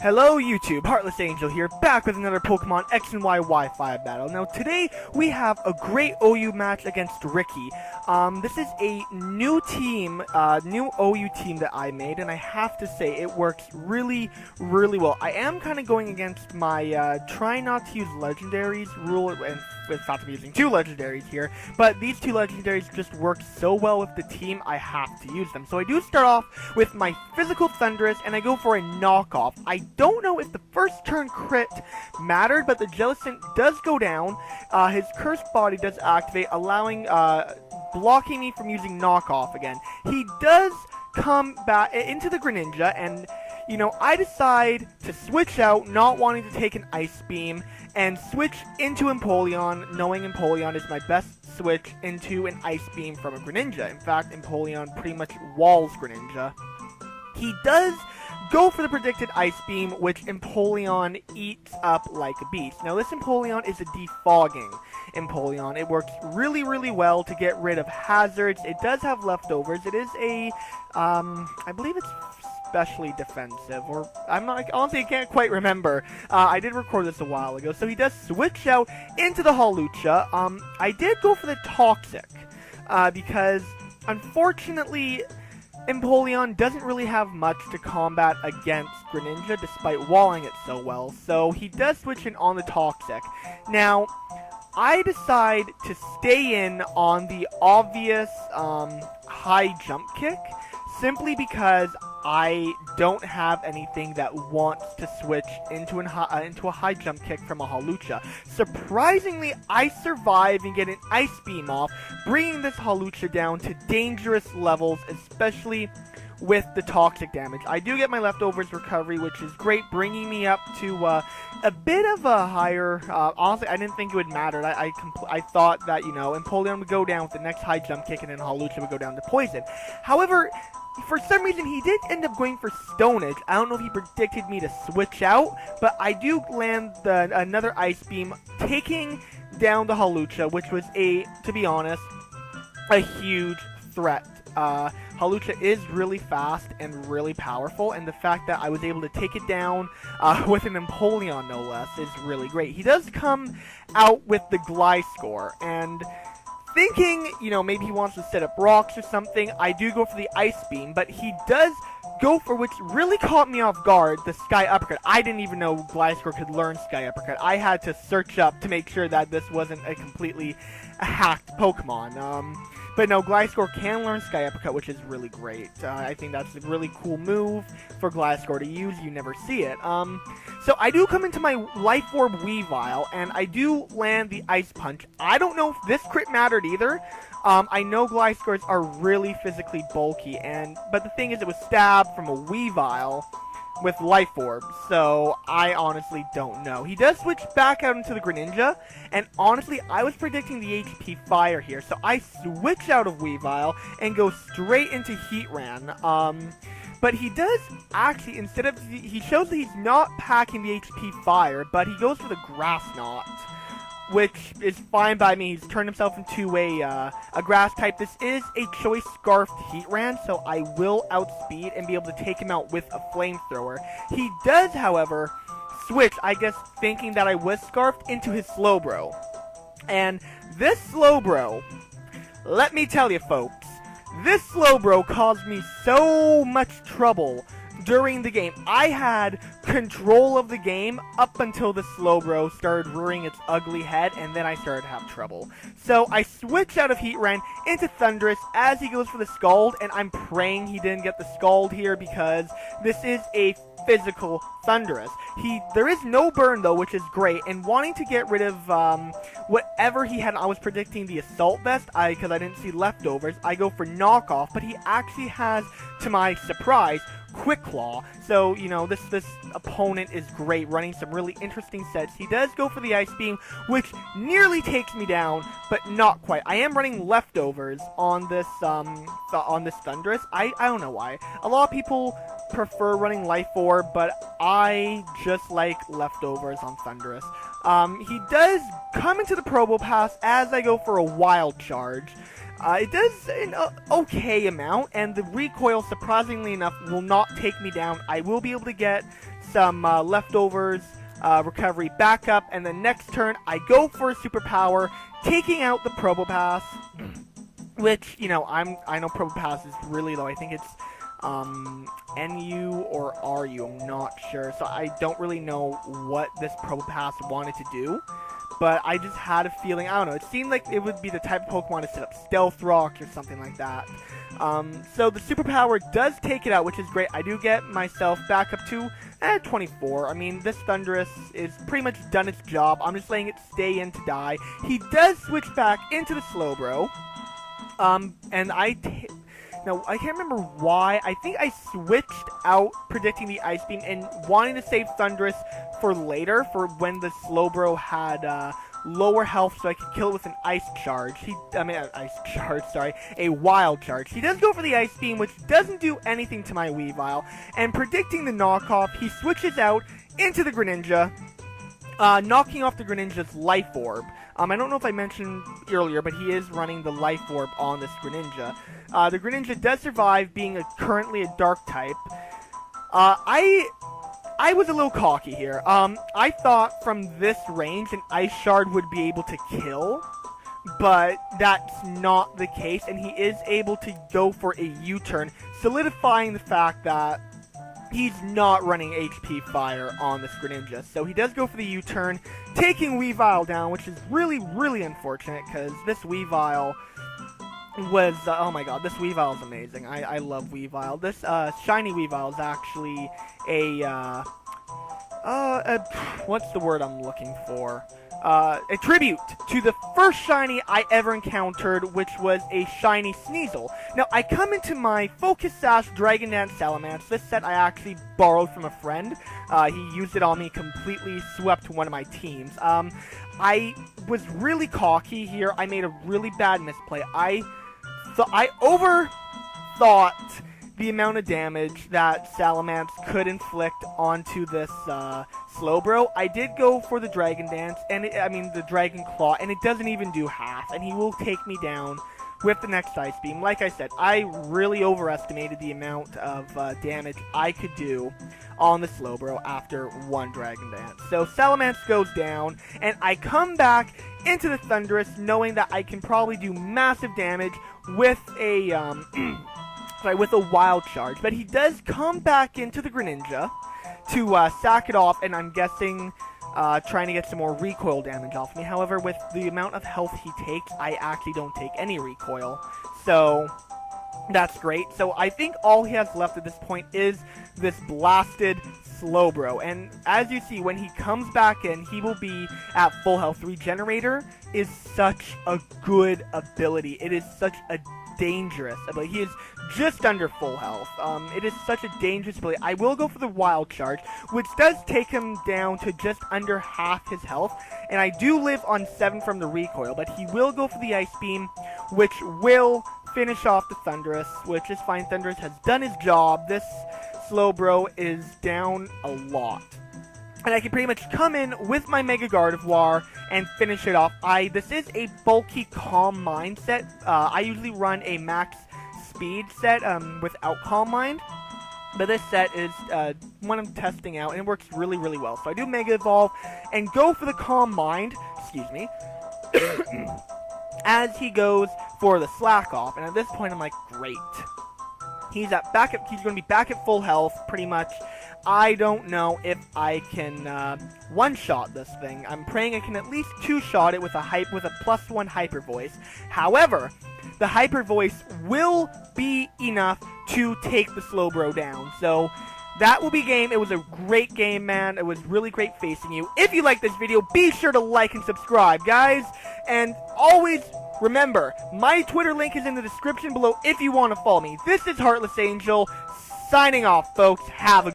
Hello YouTube, Heartless Angel here, back with another Pokemon X and Y Wi-Fi battle. Now today we have a great OU match against Ricky. This is a new team, new OU team that I made, and I have to say it works really well. I am kind of going against my try not to use legendaries rule, and in fact I'm using two legendaries here, but these two legendaries just work so well with the team I have to use them. So I do start off with my physical Thunderous, and I go for a knockoff. I don't know if the first turn crit mattered, but the Jellicent does go down. His Cursed Body does activate, allowing, blocking me from using knockoff again. He does come back into the Greninja, and, you know, I decide to switch out, not wanting to take an Ice Beam, and switch into Empoleon, knowing Empoleon is my best switch into an Ice Beam from a Greninja. In fact, Empoleon pretty much walls Greninja. He does go for the predicted Ice Beam, which Empoleon eats up like a beast. Now, this Empoleon is a defogging Empoleon. It works really well to get rid of hazards. It does have leftovers. It is a, I believe it's especially defensive, or honestly, I can't quite remember. I did record this a while ago, so he does switch out into the Hawlucha. I did go for the Toxic, because, unfortunately, Empoleon doesn't really have much to combat against Greninja, despite walling it so well, so he does switch in on the Toxic. Now, I decide to stay in on the obvious, high jump kick, simply because I don't have anything that wants to switch into a high jump kick from a Hawlucha. Surprisingly, I survive and get an Ice Beam off, bringing this Hawlucha down to dangerous levels, especially with the Toxic damage. I do get my leftovers recovery, which is great, bringing me up to a bit of a higher, honestly, I didn't think it would matter. I thought that, you know, Empoleon would go down with the next high jump kick, and then Hawlucha would go down to Poison. However, for some reason, he did end up going for Stone Edge. I don't know if he predicted me to switch out, but I do land another Ice Beam, taking down the Hawlucha, which was to be honest, a huge threat. Hawlucha is really fast and really powerful, and the fact that I was able to take it down with an Empoleon, no less, is really great. He does come out with the Gliscor, and thinking, you know, maybe he wants to set up rocks or something, I do go for the Ice Beam, but he does go for, which really caught me off guard, the Sky Uppercut. I didn't even know Gliscor could learn Sky Uppercut. I had to search up to make sure that this wasn't a completely hacked Pokemon. But no, Gliscor can learn Sky Uppercut, which is really great. I think that's a really cool move for Gliscor to use. You never see it. So I do come into my Life Orb Weavile, and I do land the Ice Punch. I don't know if this crit mattered either. I know Gliscors are really physically bulky, but the thing is, it was stabbed from a Weavile with Life Orb, so I honestly don't know. He does switch back out into the Greninja, and honestly, I was predicting the HP Fire here, so I switch out of Weavile and go straight into Heatran. But he does actually, he shows that he's not packing the HP Fire, but he goes for the Grass Knot, which is fine by me. He's turned himself into a grass type. This is a choice Scarfed Heatran, so I will outspeed and be able to take him out with a Flamethrower. He does, however, switch, I guess, thinking that I was Scarfed, into his Slowbro. And this Slowbro, let me tell you folks, this Slowbro caused me so much trouble during the game. I had control of the game up until the Slowbro started rearing its ugly head, and then I started to have trouble. So I switch out of Heatran into Thunderous as he goes for the Scald, and I'm praying he didn't get the Scald here because this is a physical Thunderous. There is no burn though, which is great, and wanting to get rid of whatever he had. I was predicting the Assault Vest because I didn't see leftovers. I go for knockoff, but he actually has, to my surprise, Quick Claw. So, you know, this opponent is great, running some really interesting sets. He does go for the Ice Beam, which nearly takes me down, but not quite. I am running leftovers on this Thunderous. I don't know why. A lot of people prefer running Life Orb, but I just like leftovers on Thunderous. He does come into the Probopass as I go for a Wild Charge. It does an okay amount, and the recoil, surprisingly enough, will not take me down. I will be able to get some leftovers recovery back up, and the next turn I go for a superpower, taking out the Probopass, which, you know, I know Probopass is really low. I think it's NU or RU, I'm not sure. So I don't really know what this Probopass wanted to do, but I just had a feeling, I don't know, it seemed like it would be the type of Pokemon to set up Stealth Rock or something like that. So the superpower does take it out, which is great. I do get myself back up to 24. I mean, this Thundurus is pretty much done its job. I'm just letting it stay in to die. He does switch back into the Slowbro. And now, I can't remember why. I think I switched out predicting the Ice Beam and wanting to save Thundurus for later, for when the Slowbro had lower health, so I could kill it with an Ice Charge. A Wild Charge. He does go for the Ice Beam, which doesn't do anything to my Weavile, and predicting the knockoff, he switches out into the Greninja, knocking off the Greninja's Life Orb. I don't know if I mentioned earlier, but he is running the Life Orb on this Greninja. The Greninja does survive, being currently a Dark type. I was a little cocky here. I thought from this range an Ice Shard would be able to kill, but that's not the case, and he is able to go for a U-turn, solidifying the fact that he's not running HP Fire on this Greninja. So he does go for the U-turn, taking Weavile down, which is really, really unfortunate, because this Weavile was, oh my god, this Weavile is amazing. I love Weavile. This shiny Weavile is actually what's the word I'm looking for? A tribute to the first shiny I ever encountered, which was a shiny Sneasel. Now, I come into my Focus Sash Dragon Dance Salamence. This set I actually borrowed from a friend. He used it on me, completely swept one of my teams. I was really cocky here. I made a really bad misplay. I overthought the amount of damage that Salamence could inflict onto this Slowbro. I did go for the Dragon Dance, and the Dragon Claw, and it doesn't even do half, and he will take me down with the next Ice Beam. Like I said, I really overestimated the amount of damage I could do on the Slowbro after one Dragon Dance. So Salamence goes down, and I come back into the Thundurus knowing that I can probably do massive damage with a with a Wild Charge, but he does come back into the Greninja to sack it off, and I'm guessing trying to get some more recoil damage off me. However, with the amount of health he takes, I actually don't take any recoil, so that's great. So I think all he has left at this point is this blasted Slowbro, and as you see, when he comes back in, he will be at full health. Regenerator is such a good ability. It is such a dangerous ability. He is just under full health. It is such a dangerous ability. I will go for the Wild Charge, which does take him down to just under half his health, and I do live on 7 from the recoil, but he will go for the Ice Beam, which will finish off the Thundurus, which is fine. Thundurus has done his job. This Slowbro is down a lot, and I can pretty much come in with my Mega Gardevoir and finish it off. This is a bulky Calm Mind set. I usually run a max speed set without Calm Mind, but this set is one I'm testing out, and it works really, really well. So I do Mega Evolve and go for the Calm Mind, excuse me, as he goes for the Slack Off, and at this point I'm like, great. He's going to be back at full health, pretty much. I don't know if I can one-shot this thing. I'm praying I can at least two-shot it with a +1 Hyper Voice. However, the Hyper Voice will be enough to take the Slowbro down. So that will be game. It was a great game, man. It was really great facing you. If you like this video, be sure to like and subscribe, guys. And always remember, my Twitter link is in the description below if you want to follow me. This is Heartless Angel, signing off, folks. Have a